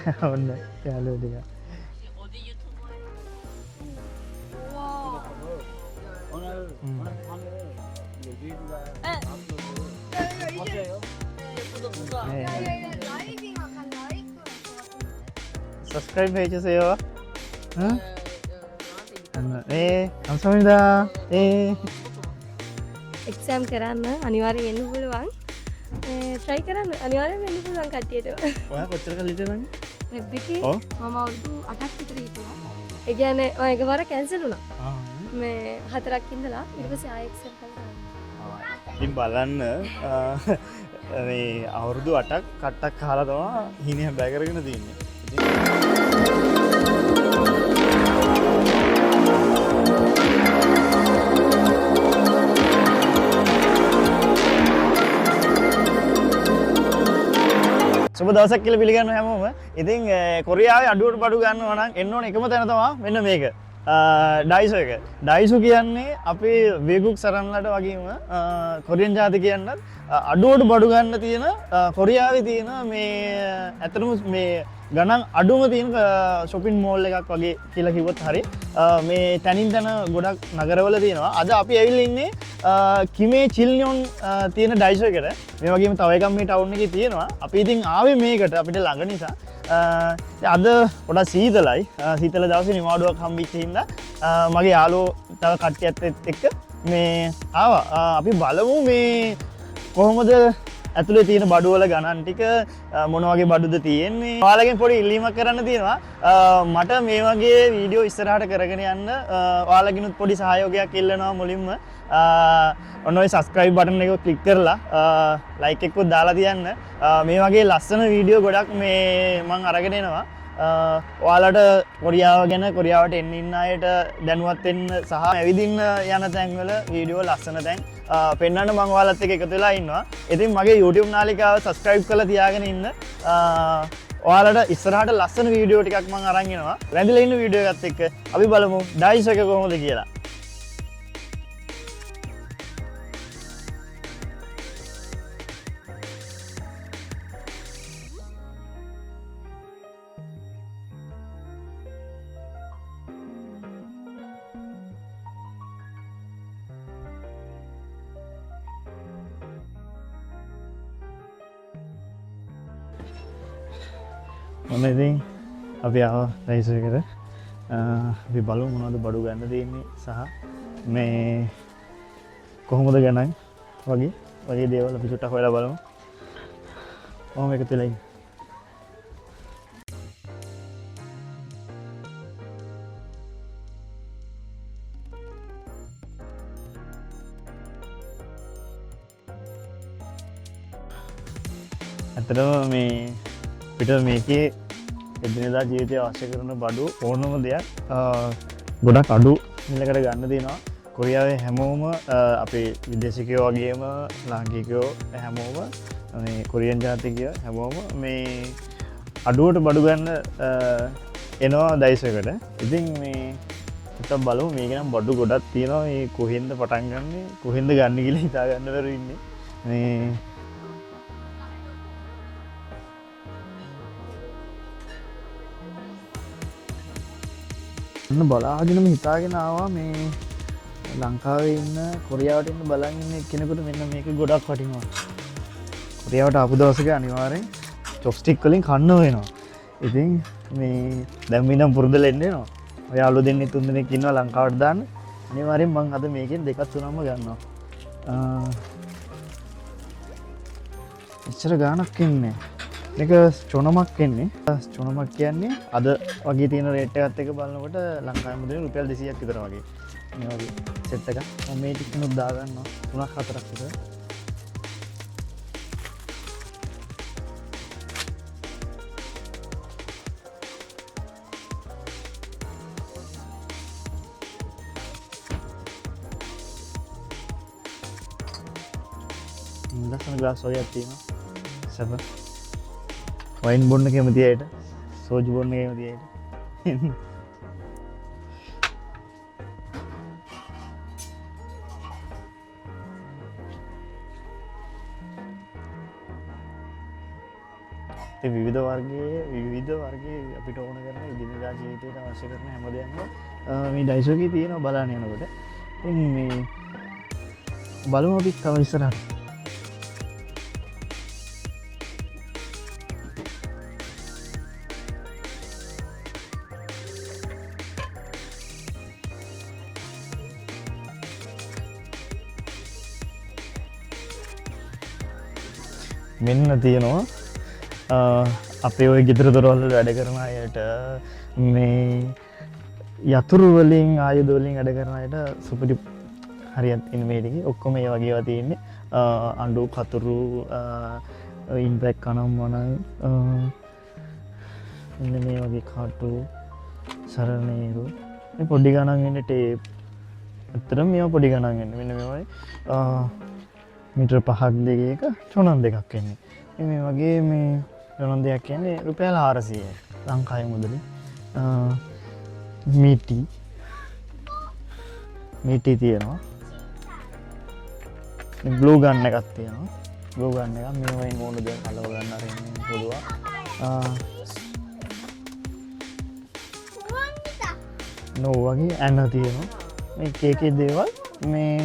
ඔන්න යාළුවෝ ටික. Subscribe aja saya. 감사합니다. එක්සෑම් කරන්න අනිවාර්යෙන් වෙන්න පුළුවන්. try කරන්න අනිවාර්යෙන් වෙන්න පුළුවන් කට්ටියට. ඔයා කොච්චර කලිට නම්? වෙබ් එකේ ඔව්. මම අවුරුදු 8ක් විතර හිටියා. ඒ කියන්නේ මම එකවර කැන්සල් වුණා. මේ 4ක් ඉඳලා ඊට පස්සේ ආයෙ එක්සෑම් කරා. ඉතින් බලන්න මේ අවුරුදු 8ක් කට්ටක් කාලා තමයි හිණේ බෑ කරගෙන තියෙන්නේ. සුබ දවසක් කියලා පිළිගන්නවා හැමෝම. ඉතින් කොරියාවේ අඩුවට බඩු ගන්නවා නම් එන්න ඕන එකම තැන තමයි මෙන්න මේක. ඩයිසෝ එක. ඩයිසෝ කියන්නේ අපේ වේගුක් සරන්ලට වගේම කොරියන් ජාතිකයන්ට අඩුවට බඩු ගන්න තියෙන කොරියාවේ තියෙන මේ ඇත්තටම මේ ගණන් අඩුම තියෙන shopping mall එකක් වගේ කියලා කිව්වොත් හරි. මේ තනින් තන ගොඩක් නගරවල තියෙනවා. අද අපි ඇවිල්ලා ඉන්නේ කිමේ චිල්නියොන් තියෙන ඩයිසෝ එකට. මේ වගේම තව එකක් මේ ටවුන් එකේ තියෙනවා. අපි ඉතින් ආවේ මේකට අපිට ළඟ නිසා. අද පොඩක් සීතලයි. සීතල දවසේ නිවාඩුවක් හම්බෙච්ච හින්දා මගේ යාළුවෝ තව කට්ටියත් එක්ක මේ ආවා. අපි බලමු මේ කොහොමද ඇතුලේ තියෙන බඩු වල ගණන් ටික මොන වගේ බඩුද තියෙන්නේ. ඔයාලගෙන් පොඩි ඉල්ලීමක් කරන්න තියෙනවා. මට මේ වගේ වීඩියෝ ඉස්සරහට කරගෙන යන්න ඔයාලගෙනුත් පොඩි සහයෝගයක් ඉල්ලනවා මුලින්ම. ඔන්න ඔය subscribe button එක click කරලා like එකකුත් දාලා තියන්න. මේ වගේ ලස්සන වීඩියෝ ගොඩක් මේ මම අරගෙන එනවා. ඔයාලට කොරියාව ගැන කොරියාවට එන්න ඉන්න අයට දැනුවත් වෙන්න සහ ඇවිදින්න යන තැන්වල වීඩියෝ ලස්සන තැන් පෙන්වන්න මම ඔයාලත් එක්ක එකතු වෙලා ඉන්නවා. ඉතින් මගේ YouTube නාලිකාව subscribe කරලා තියාගෙන ඉන්න. ඔයාලට ඉස්සරහට ලස්සන වීඩියෝ ටිකක් මම අරන් එනවා. රැඳිලා ඉන්න වීඩියෝ එකත් එක්ක අපි බලමු ඩයිස් එක කොහොමද කියලා. ඔන්න ඉතින් අපි ආවා ඩයිසෝ එකට. අපි බලමු මොනවද බඩු ගන්න තියෙන්නේ සහ මේ කොහොමද ගණන් වගේ දේවල් අපි චුට්ටක් හොයලා බලමු. කොහොම එකතු වෙලා ඉන්නේ. ඇත්තටම මේ පිට මේකේ එදිනෙදා ජීවිතය අවශ්‍ය කරන බඩු ඕනම දෙයක් ගොඩක් අඩු මිලකට ගන්න දෙනවා. කොරියාවේ හැමෝම අපේ විදේශිකයෝ වගේම ලාංකිකයෝ හැමෝම මේ කොරියන් ජාතිකයෝ හැමෝම මේ අඩුවට බඩු ගන්න එනවා ඩයිසෝ එකට. ඉතින් මේ හිතක් බලමු මේක නම් බඩු ගොඩක් තියෙනවා. මේ කොහෙන්ද පටන් ගන්නෙ කොහෙන්ද ගන්න කියලා හිතා ගන්න බැරුව ඉන්නේ. මේ බලාගෙනම හිතාගෙන ආවා මේ ලංකාවේ ඉන්න කොරියාවට ඉන්න බලන් ඉන්න කෙනෙකුට මෙන්න මේක ගොඩක් වටිනවා. කොරියාවට ආපු දවසක අනිවාර්යෙන් චොප්ස්ටික් වලින් කන්න වෙනවා. ඉතින් මේ දැන් මම නම් පුරුදු වෙන්න එනවා. ඔය යාළුවෝ දෙන්නේ තුන් දෙනෙක් ඉන්නවා ලංකාවට දාන්න. අනිවාර්යෙන් මම අද මේකෙන් දෙකක් තුනක්ම ගන්නවා. එච්චර ගාණක් ඉන්නේ. මේක චොනමක් එන්නේ. චොනමක් කියන්නේ අද වගේ තියෙන රේට් එකත් එක්ක බලනකොට ලංකාවේ මුදලින් රුපියල් 200ක් විතර වගේ. මේ වගේ සෙට් එකක්. මම මේ ටිකනුත් දා ගන්නවා 3ක් 4ක් විතර. ලස්සන ග්ලාස් වගේක් තියෙනවා. සබ වයින් බොන්න කැමති අයට සෝජු බොන්න කැමති අයට ඉතින් විවිධ වර්ගයේ අපිට ඕන කරන ඉදිරියදා ජීවිතයට අවශ්‍ය කරන හැම දෙයක්ම මේ ඩයිසෝ එකේ තියෙනවා බලන්න යනකොට. ඉතින් මේ බලමු අපි තව ඉස්සරහට. මෙන්න තියෙනවා අපේ ඔය ගෙදර දොරවල් වැඩ කරන අයට මේ යතුරු වලින් ආයුධ වලින් වැඩ කරන අයට සුපිරි හරියට ඉන්න මේ ටික ඔක්කොම ඒ වගේ ඒවා තියෙන්නේ අඬු කතුරු ඉම්පැක්ට් කනම් වන මෙන්න මේ වගේ කාටු සරණේරු මේ පොඩි ගණන් ඉන්නේ ටේප් අතරම මේවා පොඩි ගණන් ඉන්නේ මෙන්න මේවයි මීටර 5ක් දෙකක චොනන් දෙකක් එන්නේ. මේ වගේ මේ චොනන් දෙකක් කියන්නේ රුපියල් 400යි ලංකාවේ මුදලින්. මීටි තියෙනවා. බ්ලූ ගන් එකක් තියෙනවා. බ්ලූ ගන් එක මේ වයින් ඕන දේ කලව ගන්න අරින්න පුළුවන්. නෝ වගේ ඇන්න තියෙනවා. මේ කේකේ දේවල් මේ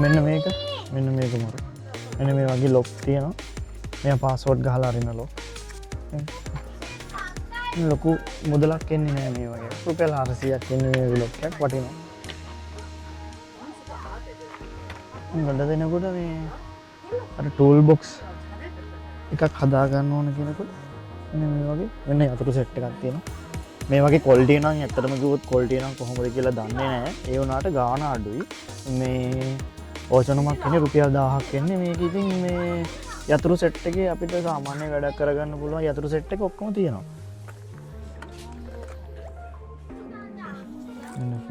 මෙන්න මේක මෙන්න මේක මරු. මෙන්න මේ වගේ ලොක් තියෙනවා. මෙයා පාස්වර්ඩ් ගහලා අරින්න ලොක්. ලොකු මුදලක් එන්නේ නෑ මේ වගේ. රුපියල් 400ක් එන්නේ මේ ලොක් එකක් වටිනවා. ගොඩ දෙනකොට මේ අර ටූල් බොක්ස් එකක් හදා ගන්න ඕන කියනකොට මෙන්න මේ වගේ වෙන යතුරු සෙට් එකක් තියෙනවා. මේ වගේ ක්වොලිටි නම් ඇත්තටම කිව්වොත් ක්වොලිටි නම් කොහොමද කියලා දන්නේ නැහැ. ඒ වුණාට ගාණ අඩුයි. මේ ඕචනමක් එන්නේ රුපියල් 1000ක් එන්නේ. මේක ඉතින් මේ යතුරු සෙට් එකේ අපිට සාමාන්‍ය වැඩක් කරගන්න පුළුවන් යතුරු සෙට් එක ඔක්කොම තියෙනවා.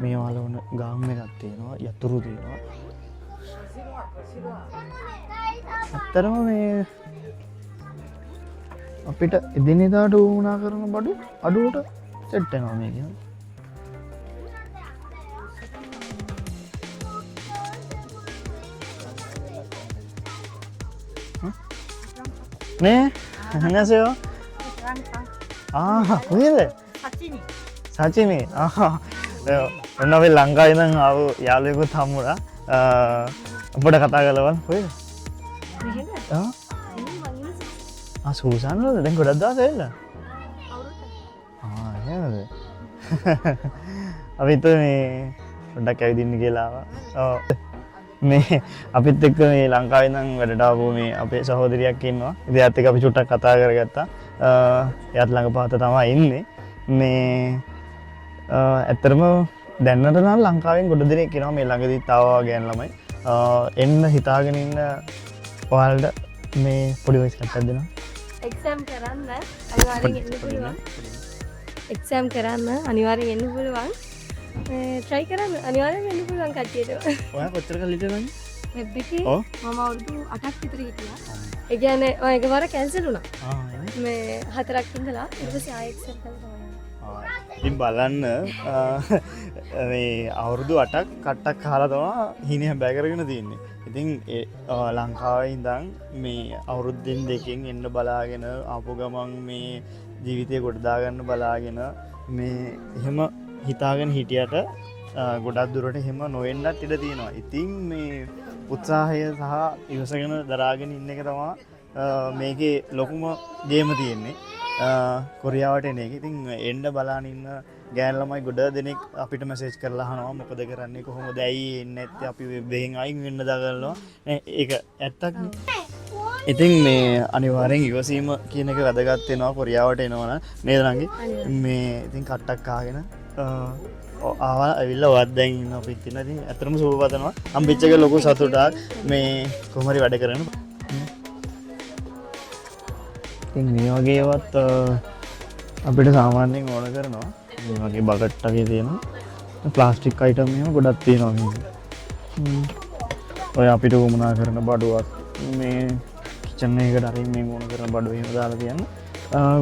මේ වල වුණ ගාම් එකක් තියෙනවා. යතුරු තියෙනවා. ඇත්තටම මේ අපිට එදිනෙදාට වුණා කරන බඩු අඩුවට සෙට් වෙනවා මේක. නේ 안녕하세요. කොහෙද? සචිනි. ඔන්න අපි ලංකාවේ ඉඳන් ආව යාළුවෙකුත් හම්බුණා. අපිට කතා කරලවල් කොහෙද? සූසන් වලද? දැන් ගොඩක් දවස් ඇවිල්ලා. එහෙමද? අපිත් මේ පොඩ්ඩක් ඇවිදින්න කියලා ආවා. මේ අපිත් එක්ක මේ ලංකාවේ ඉඳන් වැඩට ආපු මේ අපේ සහෝදරියක් ඉන්නවා. ඉතින් එයාත් එක්ක අපි චුට්ටක් කතා කරගත්තා. එයාත් ළඟ පාත තමයි ඉන්නේ. මේ ඇත්තටම දැන්නට නම් ලංකාවෙන් ගොඩ දෙනෙක් ඉනවා මේ ළඟදිත් ආවා ගෑන් ළමයි. එන්න හිතාගෙන ඉන්න ඔයාලට මේ පොඩි වොයිස් එකක් දෙනවා. එක්සෑම් කරන්න අනිවාර්යෙන් එන්න පුළුවන්. එක්සෑම් කරන්න අනිවාර්යෙන් එන්න පුළුවන්. try කරන්න අනිවාර්යෙන් එන්න පුළුවන් කට්ටියට. ඔයා කොච්චර කල් හිටියද? වෙබ් එකේ මම අවුරුදු 8ක් විතර හිටියා. ඒ කියන්නේ ඔය එකවර කැන්සල් වුණා. මේ 4ක් ඉඳලා ඊට පස්සේ ආයෙ එක්සෑම් කරලා තමයි. ඉතින් බලන්න මේ අවුරුදු 8ක් කට්ටක් කාලා තමයි හිනේ හැබෑ කරගෙන තියෙන්නේ. ඉතින් ලංකාවේ ඉඳන් මේ අවුරුද්දෙන් දෙකෙන් එන්න බලාගෙන ආපු ගමන් මේ ජීවිතේ ගොඩ දාගන්න බලාගෙන මේ එහෙම හිතාගෙන හිටියට ගොඩක් දුරට එහෙම නොවෙන්නත් ඉඩ තියෙනවා. ඉතින් මේ උත්සාහය සහ ඉවසගෙන දරාගෙන ඉන්න එක තමයි මේකේ ලොකුම ගේම තියෙන්නේ. කොරියාවට එන එක. ඉතින් එන්න බලාගෙන ඉන්න ගෑන් ළමයි ගොඩ දෙනෙක් අපිට මැසේජ් කරලා අහනවා මොකද කරන්නේ කොහොමද ඇයි එන්නේ නැත්තේ අපි වෙබ්බෙන් අයින් වෙන්න දාගන්නවා. නේ ඒක ඇත්තක් නේ. ඉතින් මේ අනිවාර්යෙන් ඉවසීම කියන එක වැදගත් වෙනවා කොරියාවට එනවා නේද නංගි? මේ ඉතින් කට්ටක් කාගෙන ආවා ඇවිල්ලා ඔයත් දැන් ඉන්න අපිත් ඉන්න. ඉතින් ඇත්තටම සුබ පතනවා. හම්බෙච්ච එක ලොකු සතුටක් මේ කොහොම හරි වැඩ කරන්න. ඉතින් මේ වගේවත් අපිට සාමාන්‍යයෙන් ඕන කරනවා. මේ වගේ බකට් වගේ තියෙනවා. ප්ලාස්ටික් අයිටම් එහෙම ගොඩක් තියෙනවා මේක. ඔය අපිට වුණා කරන බඩුවක් මේ කිචන් එකකට අරින් මේ ඕන කරන බඩුව එහෙම දාලා තියන්න.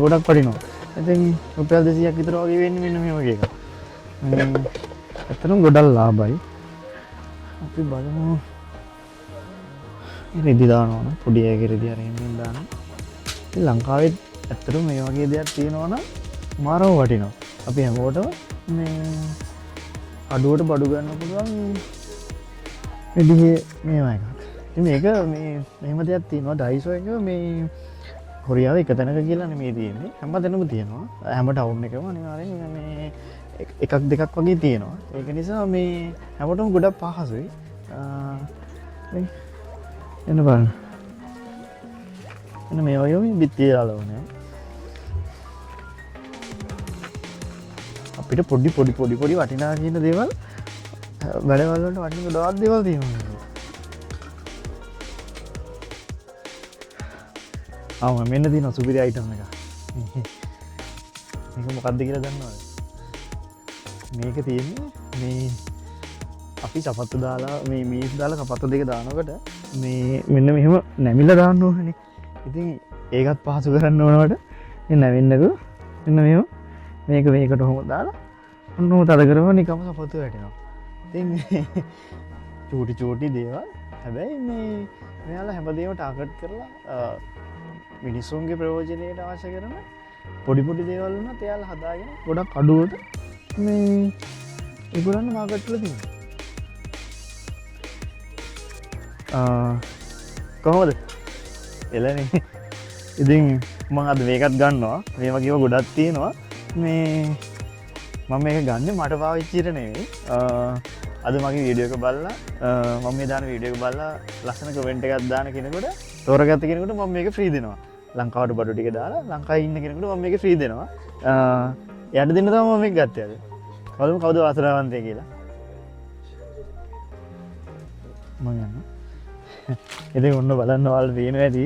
ගොඩක් වටිනවා. ඉතින් රුපියල් 200ක් විතර වගේ වෙන්නේ මෙන්න මේ වගේ එකක්. ඇත්තටම ගොඩක් ලාභයි. අපි බලමු. රෙදි දානවා පොඩි එකේ රෙදි අරින් දානවා. ලංකාවෙත් ඇත්තටම මේ වගේ දෙයක් තියෙනවා නම් මාරම වටිනවා. අපි හැමෝටම මේ අඩුවට බඩු ගන්න පුළුවන් විදිහේ මේව එකක්. ඉතින් මේක මේ මෙහෙම දෙයක් තියෙනවා ඩයිසෝ එක මේ කොරියාව එක තැනක කියලා නෙමෙයි තියෙන්නේ. හැම තැනම තියෙනවා. හැම ටවුන් එකම අනිවාර්යෙන් මේ එකක් දෙකක් වගේ තියෙනවා. ඒක නිසා මේ හැමෝටම ගොඩක් පහසුයි. එන්න බලන්න. එන්න මේ වගේ බිත්තිය දාලා අපිට පොඩි වටිනා කියන දේවල් වැඩවල වලට වටින ගොඩාක් දේවල් තියෙනවා. මෙන්න තියෙනවා සුපිරි අයිටම් එක. මේක මොකක්ද කියලා දන්නවද? මේක තියෙන්නේ මේ අපි සපත්තු දාලා මේ මීස් දාලා සපත්තු දෙක දානකොට මේ මෙන්න මෙහෙම නැමිලා දාන්න ඕනේ. ඉතින් ඒකත් පහසු කරන්න ඕනවට මේ නැවෙන්නකෝ මෙන්න මෙහෙම මේකට ඔහොම දාලා ඔන්න ඔහොම තද කරපුවා නිකම්ම සපත්තු වැටෙනවා. ඉතින් චූටි දේවල් හැබැයි මේ මෙයාලා හැමදේම ටාගට් කරලා මිනිස්සුන්ගේ ප්‍රයෝජනයට අවශ්‍ය කරන පොඩි දේවල් වුණත් එයාලා හදාගෙන ගොඩක් අඩුවට මේ ඒගොල්ලන් මාකට් වල තියෙනවා. කොහොමද? එළනේ. ඉතින් මම අද මේකත් ගන්නවා. මේ වගේව ගොඩක් තියෙනවා. මේ මම මේක ගන්නේ මට පාවිච්චියට නෙවෙයි. අද මගේ වීඩියෝ එක බලලා මම මේ දාන වීඩියෝ එක බලලා ලස්සන කමෙන්ට් එකක් දාන කෙනෙකුට තෝරගත්ත කෙනෙකුට මම මේක ෆ්‍රී දෙනවා. ලංකාවට බඩු ටික දාලා ලංකාවේ ඉන්න කෙනෙකුට මම මේක ෆ්‍රී දෙනවා. එයාට දෙන්න තමයි මම මේක ගත්තේ අද. කවුද වාසනාවන්තය කියලා. මම යනවා. ඉතින් ඔන්න බලන්න ඔයාලට පේනවා ඇති.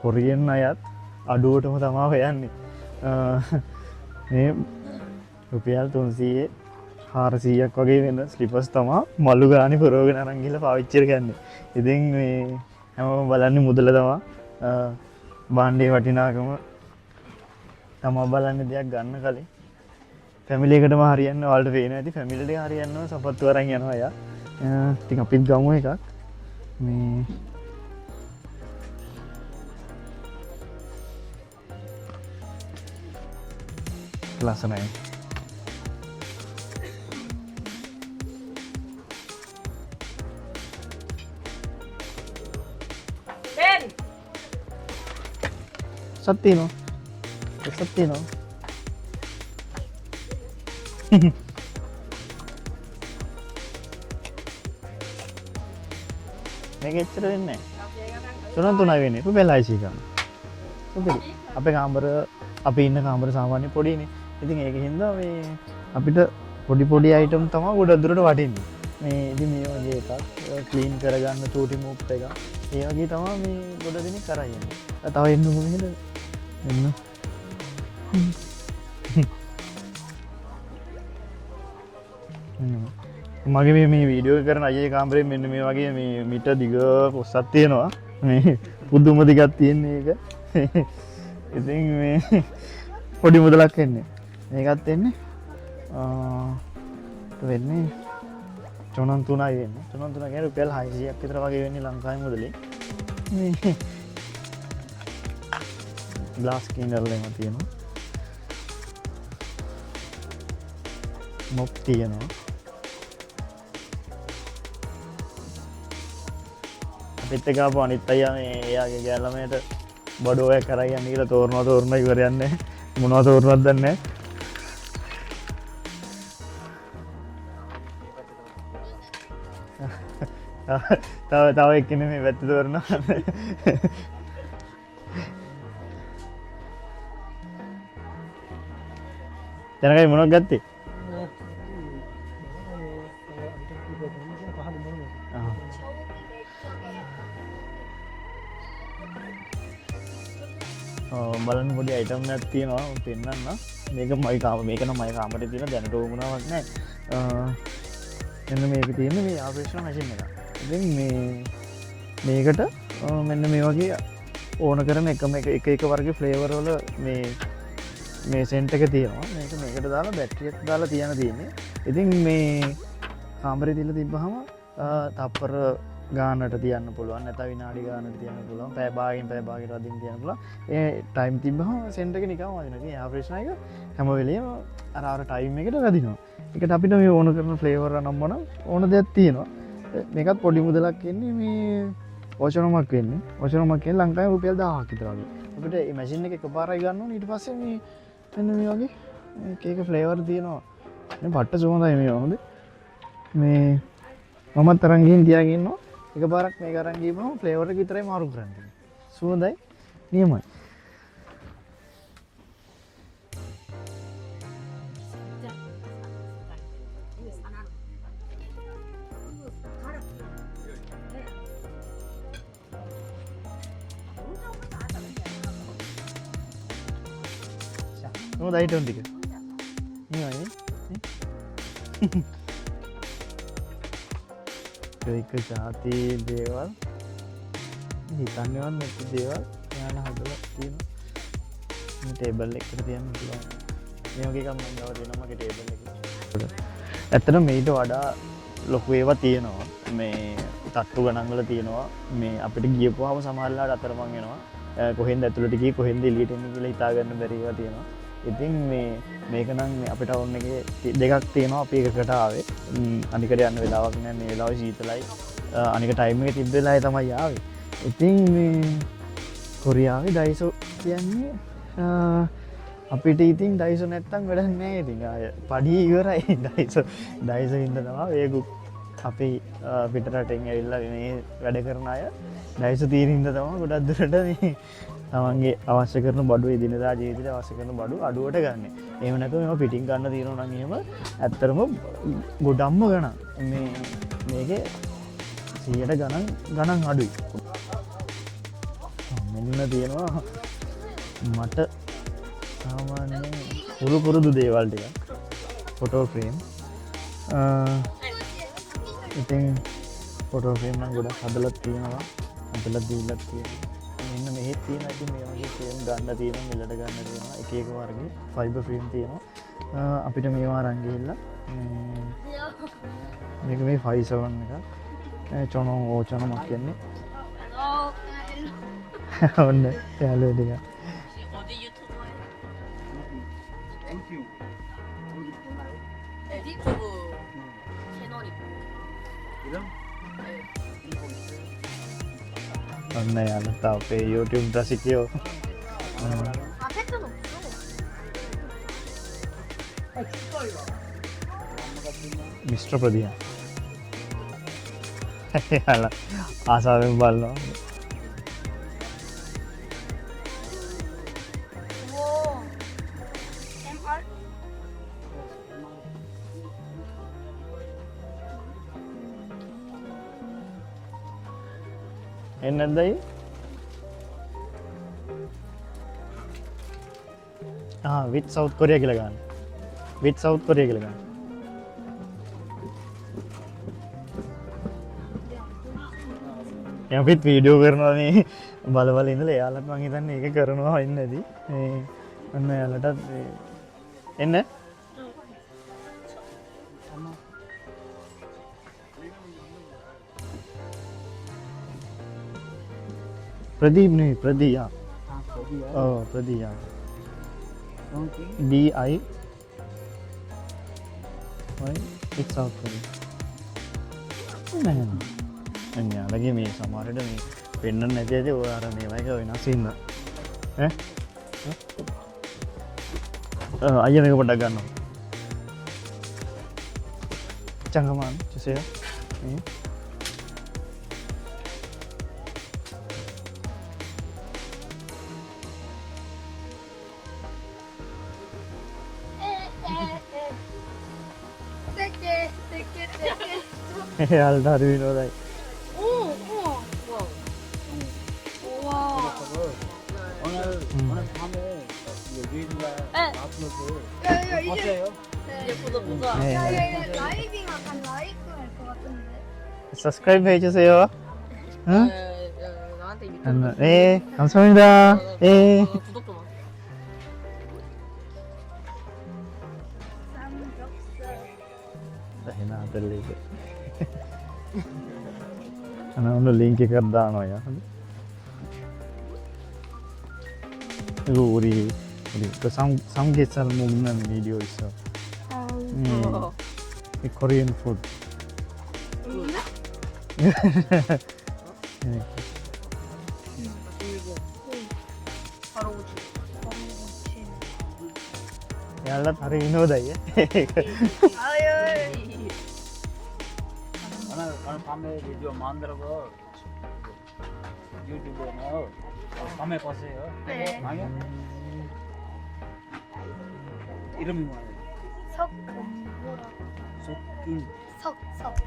කොරියන් අයත් අඩුවටම තමයි හොයන්නේ. මේ රුපියල් 300 400ක් වගේ වෙන ස්ලිපර්ස් තමයි මල්ලු ගානේ පුරවගෙන අරන් ගිහලා පාවිච්චි කරගන්නේ. ඉතින් මේ හැමෝම බලන්නේ මුදල තමයි. බාණ්ඩේ වටිනාකම තමයි බලන්නේ දෙයක් ගන්න කලින්. ෆැමිලි එකටම හරියන්න ඔයාලට පේනවා ඇති. ෆැමිලි එක හරියන්නව සපත්තු අරන් යනවා අය. ඉතින් අපිත් ගමු එකක්. මේ ලස්සනයි. සත්තිනෝ මේක එච්චර වෙන්නේ නැහැ. 3 වෙන්නේ රුපියල් 600 ගන්න. සුපිරි. අපේ කාමර අපි ඉන්න කාමර සාමාන්‍ය පොඩිනේ. ඉතින් ඒක හින්දා මේ අපිට පොඩි අයිටම් තමයි ගොඩක් දුරට වටින්නේ. මේ ඉතින් මේ වගේ එකක් ක්ලීන් කරගන්න චූටි මූප් එක. ඒ වගේ තමයි මේ ගොඩ දෙනෙක් කරා යන්නේ. තව එන්න මොකද? එන්න. මගේ මේ වීඩියෝ කරන අයියේ කාමරේ මෙන්න මේ වගේ මේ මීටර් දිග පොස්සක් තියෙනවා. මේ පුදුම දිගක් තියෙන එක. ඉතින් මේ පොඩි මුදලක් එන්නේ. මේකත් එන්නේ වෙන්නේ 3 වෙන්නේ. 3 කියන්නේ රුපියල් 600ක් විතර වගේ වෙන්නේ ලංකාවේ මුදලේ. මේ ග්ලාස් කීනර් එකම තියෙනවා. මොප් තියෙනවා. අපිත් එක්ක ආපු අනිත් අයියා මේ එයාගේ ගෑල්ලමයට බඩෝ එක කරා යන්නේ කියලා තෝරනවා ඉවර යන්නේ. මොනවද තෝරනවද දන්නේ නැහැ. තව එක්කෙනෙක් මේ වැත්ත තෝරනවා. ජනකයි මොනවද ගත්තේ? බලන්න පොඩි අයිටම් එකක් තියෙනවා පෙන්නන්න. මේක මගේ කාමරේ තියෙන දැනට ඕමුණාවක් නැහැ. මෙන්න මේක තියෙන්නේ මේ ආපරේෂන් මැෂින් එක. ඉතින් මේකට මෙන්න මේ වගේ ඕන කරන එක වර්ගයේ ෆ්ලේවර් වල මේ සෙන්ට් එක තියෙනවා. මේකට දාලා බැටරියක් දාලා තියන්න තියෙන්නේ. ඉතින් මේ කාමරේ තියලා තිබ්බහම තප්පර ගානට තියන්න පුළුවන් නැත්නම් විනාඩි ගානට තියන්න පුළුවන් පැය භාගයෙන් පැය භාගයට වදින් තියන්න පුළුවන් ඒ ටයිම් තිබ්බහම සෙන්ටර් එක නිකන් වදිනවා ඉතින් එයා ෆ්‍රෙෂ් එක හැම වෙලෙම අර ටයිම් එකට වදිනවා ඒකට අපිට මේ ඕන කරන ෆ්ලේවර් නම් ඕන දෙයක් තියෙනවා මේකත් පොඩි මුදලක් එන්නේ මේ ඕෂනමක් වෙන්නේ ඕෂනමක් කියන්නේ ලංකාවේ රුපියල් 1000ක් විතර වගේ අපිට මේ මැෂින් එක එකපාරයි ගන්න ඕනේ ඊට පස්සේ මේ මෙන්න මේ වගේ එක එක ෆ්ලේවර් තියෙනවා මේ පට්ට සුවඳයි මේ හොඳ මේ මමත් අරන් ගිහින් තියාගෙන ඉන්නවා එකපාරක් මේක අරන් ගිහම ෆ්ලේවර් එක විතරයි මාරු කරන්නේ සුවඳයි නියමයි හොඳයි ටොන් ටික නියමයි ඒක ජාති දේවල් හිතන්නේවත් නැති දේවල් එයාලා හදලා තියෙනවා මේ ටේබල් එකට තියන්න පුළුවන් මේ වගේ එකක් මම ගාව තියෙනවා මගේ ටේබල් එකේ ඇත්තටම මේට වඩා ලොකු ඒවා තියෙනවා මේ තට්ටු ගණන් වල තියෙනවා මේ අපිට ගියපුවාම සමහරලාට අතරමං වෙනවා කොහෙන්ද ඇතුළට ගියේ කොහෙන්ද එළියට එන්නේ කියලා හිතා ගන්න බැරි ඒවා තියෙනවා ඉතින් මේක නම් අපිට ඕන එකේ දෙකක් තියෙනවා අපි එකකට ආවේ අනිකට යන්න වෙලාවක් නෑ මේ වෙලාවේ සීතලයි අනික ටයිම් එක තිබ්බ වෙලාවේ තමයි ආවේ ඉතින් මේ කොරියාවේ ඩයිසෝ කියන්නේ අපිට ඉතින් ඩයිසෝ නැත්තම් වැඩක් නෑ ඉතින් ආය පඩි ඉවරයි ඩයිසෝ ඉන්න තමයි ඒගොල්ලෝ අපි පිට රටෙන් ඇවිල්ලා මේ වැඩ කරන අය ඩයිසෝ තියෙන ඉඳ තමයි ගොඩක් දුරට මේ තමන්ගේ අවශ්‍ය කරන බඩු එදිනදා ජීවිතේට අවශ්‍ය කරන බඩු අඩුවට ගන්න. එහෙම නැත්නම් මේවා පිටින් ගන්න තියෙනවා නම් එහෙම ඇත්තටම ගොඩක්ම ගණන්. මේකේ 100ට ගණන් අඩුයි. මෙන්න තියෙනවා මට සාමාන්‍යයෙන් පුරුදු දේවල් ටික. Photo frame. ඉතින් ෆොටෝ ෆ්‍රේම් නම් ගොඩක් හදලා තියෙනවා. හදලා දීලා තියෙනවා. මෙන්න මෙහෙත් තියෙනවා ඉතින් මේ වගේ ෆ්‍රේම් ගන්න තියෙනවා මිලට ගන්න තියෙනවා එක එක වර්ගයේ ෆයිබර් ෆ්‍රේම් තියෙනවා අපිට මේවා අරන් ගිහිල්ලා මේක මේ 57 එකක් චොනෝ ඕචනමක් කියන්නේ ඔන්න යාළුවෝ ටික ඔන්න යාළුවෝ අපේ YouTube රසිකයෝ මිස්ටර් ප්‍රදියා යාළුවා ආසාවෙන් බලනවා එන්නදයි විත් සවුත් කොරියා කියලා ගන්න විත් සවුත් කොරියා කියලා ගන්න යම් පිට වීඩියෝ කරනවා මේ බලවල ඉඳලා එයාලට මං හිතන්නේ ඒක කරනවා වෙන්නේ නැති මේ ඔන්න එයාලටත් එන්න प्रदीप नहीं प्रदिया प्रदिया DI it's out for you नहीं लगे मैं समारे डे मैं पेन्नन नहीं दे वो यार नहीं भाई क्या ना सीन है आइए मेरे को पता करना चंगमान जैसे 알다 루이노다이 오늘 밤에 여기가 앞으로도 어때요? 예쁘다 보자. 라이빙 약간 라이크 할것 같은데. 서브스크라이브 해주세요 응? 나한테 밑에 네 감사합니다 네 구독도 막. 쌈겹살. 하나 둘 අනවුන ලින්ක් එකක් දානවා යා. Uri, because some kids are moving on videos. So. Korean food. याला थारी विनोद आहे Orang kami video mandar ko YouTube na kami kasi maya 이름이 뭐예요? 석금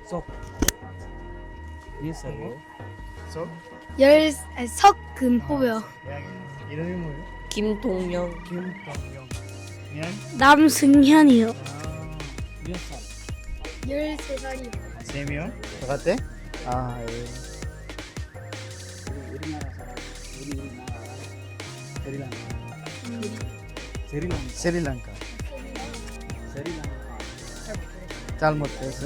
석 예스요 so 석금호요. 이름이 뭐예요? 김동영. 김동영. 년? 남승현이요. 예스 13살이요. 세미요? 똑같아? 아, 예. 우리나라 사람 우리나라 스리랑카 스리랑카. 잘 못했어?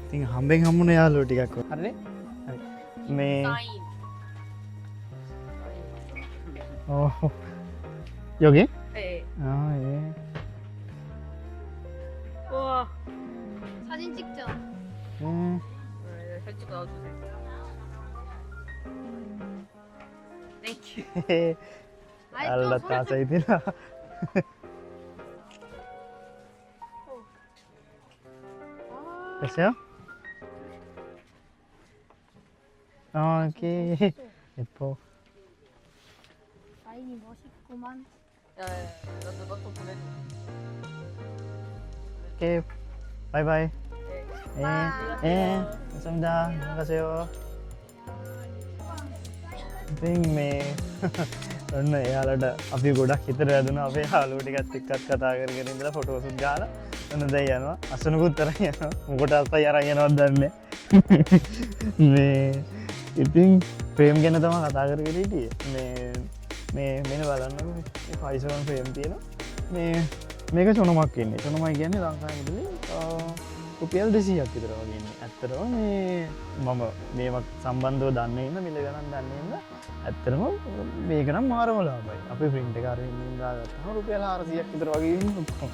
ඉතින් හම්බෙන් හම්බුන යාළුවෝ ටිකක් හරිනේ හරි මේ 여기? 네. 아 예. 우와. 사진 찍자. 살짝 나와주세요. 땡큐. 알라 따서 이디나. 됐어요? 오케이. 예뻐. 사인이 멋있구만. 나도 너또 보내줘. 오케이. 바이바이. 예. 예. 감사합니다. 안녕히 가세요. ඉතින් මේ ඔන්න එයාලට අපි ගොඩක් හිතර ඇදුන අපේ යාළුවෝ ටිකත් එක්කත් කතා කරගෙන ඉඳලා ෆොටෝසුත් ගාලා ඔන්න දැන් යනවා අසනුකුත් තරන් යනවා මොකට අස්සයි අරන් යනවද දන්නේ මේ ඉතින් ප්‍රේම් ගැන තමයි කතා කරගෙන හිටියේ මේ මෙන්න බලන්නකෝ මේ 5/7 ප්‍රේම් තියෙනවා මේක චොනමක් ඉන්නේ චොනමයි කියන්නේ ලංකාවේ ඉඳලා රුපියල් 200ක් විතර වගේ ඉන්නේ ඇත්තටම මේ මම මේවත් සම්බන්ධව දන්නේ ඉන්න මිල ගණන් දන්නේ ඉන්න ඇත්තටම මේක නම් මාරම ලාභයි අපේ ප්‍රින්ට් එක අරගෙන ඉන්න දාගත්තාම රුපියල් 400ක් විතර වගේ ඉන්නේ ඔක්කොම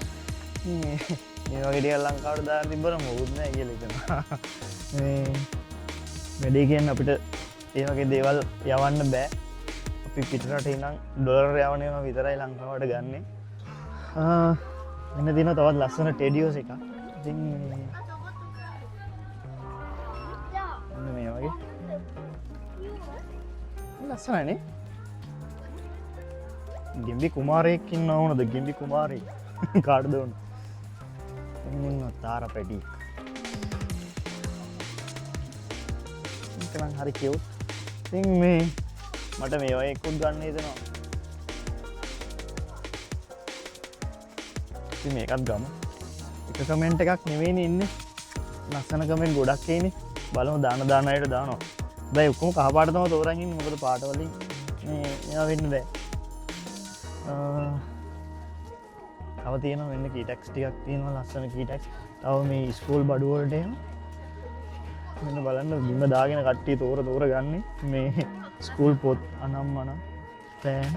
මේ වගේ ටිකක් ලංකාවට දාන්න තිබ්බම මොකුත් නැහැ කියලා හිතනවා මේ වැඩේ කියන්නේ අපිට ඒ වගේ දේවල් යවන්න බෑ අපි පිටරට ඉඳන් ඩොලර් යවන ඒවා විතරයි ලංකාවට ගන්නෙ මෙන්න දින තවත් ලස්සන ටෙඩියෝස් එකක් ඉතින් මේ වගේ ලස්සනනේ ගෙම්බි කුමාරයෙක් ඉන්නව ඕනද ගෙම්බි කුමාරයෙක් කාටද ඕන ඉන්න තාර පැටි ඉතින් හරි කියුට් ඉතින් මේ මට මේ වගේ එකක් ගන්න හිතෙනවා ඉතින් මේකත් ගමු එක කමෙන්ට් එකක් නෙවෙයිනේ ඉන්නේ ලස්සන කමෙන්ට් ගොඩක් එන්නේ බලමු දාන අයට දානවා බයි ඔක්කොම කහ පාට තමයි තෝරන් ඉන්නේ මොකද පාට වලින් මේ මේවා වෙන්න බෑ තව තියෙනවා මෙන්න කීටැක්ස් ටිකක් තියෙනවා ලස්සන කීටැක්ස් තව මේ ස්කූල් බඩු වලට එහෙම මෙන්න බලන්න බිම දාගෙන කට්ටිය තෝර ගන්නේ මේ ස්කූල් පොත් අනම්මන පෑන්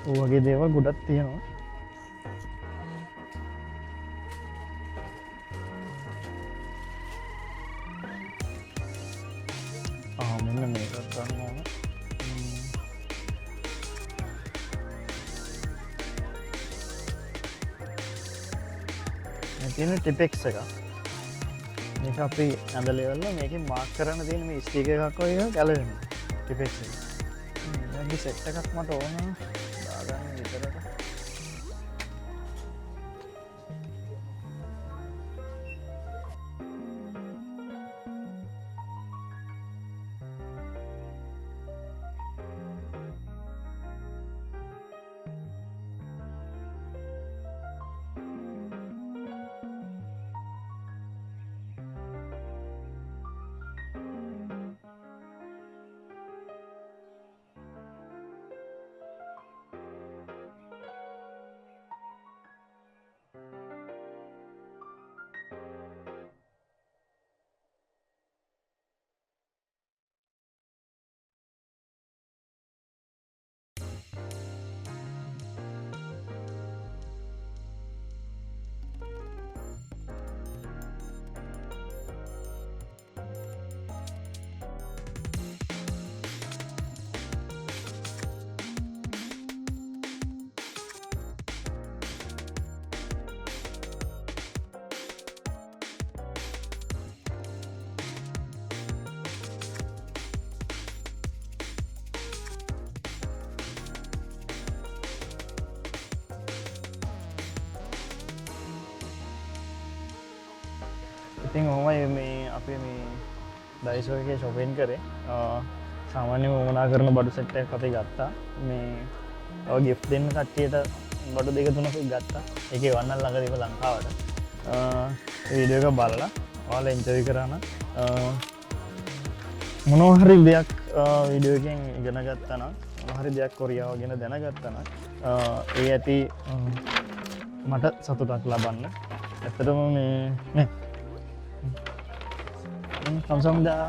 ඔය වගේ දේවල් ගොඩක් තියෙනවා මෙන්න මේකත් ගන්න ඕන මේ තියෙන ටිපෙක්ස් එක මේක අපි ඇඳලෙවල්ලා මේකෙන් මාක් කරන්න තියෙන මේ ස්ටිකර් එකක් වගේ ගැලවෙනවා ටිපෙක්ස් එක මේකේ සෙට් එකක් මට ඕන දාගන්න විතරට ඉතින් ඔහොමයි මේ අපේ මේ ඩයිසෝ එකේ shopping කරේ. සාමාන්‍යයෙන් වුණා කරන බඩු සෙට් එකක් අපි ගත්තා. මේ ඔය gift දෙන්න කට්ටියට බඩු දෙක තුනක් ගත්තා. ඒකේ වන්නල් ළඟදීම ලංකාවට. වීඩියෝ එක බලලා ඔයාලා එන්ජොයි කරා නම් මොනවා හරි දෙයක් වීඩියෝ එකෙන් ඉගෙන ගත්තා නම් මොනවා හරි දෙයක් කොරියාව ගැන දැනගත්තා නම් ඒ ඇති මට සතුටක් ලබන්න. ඇත්තටම මේ සම්සම්දා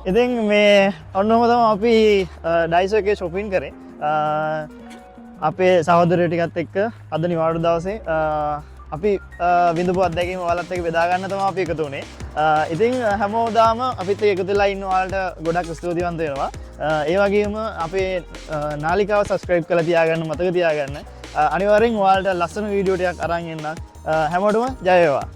ඉතින් මේ ඔන්නම තමයි අපි ඩයිසෝ එකේ shopping කරේ. අපේ සහෝදරයෝ ටිකත් එක්ක අද නිවාඩු දවසේ අපි විඳපු අත්දැකීම ඔයාලත් එක්ක බෙදා ගන්න තමයි අපි එකතු වුණේ. ඉතින් හැමෝදාම අපිත් එක්ක එකතු වෙලා ඉන්න ඔයාලට ගොඩක් ස්තුතිවන්ත වෙනවා. ඒ වගේම අපේ නාලිකාව subscribe කරලා තියාගන්න මතක තියාගන්න. අනිවාර්යෙන් ඔයාලට ලස්සන වීඩියෝ ටිකක් අරන් එන්න. හැමෝටම ජය වේවා.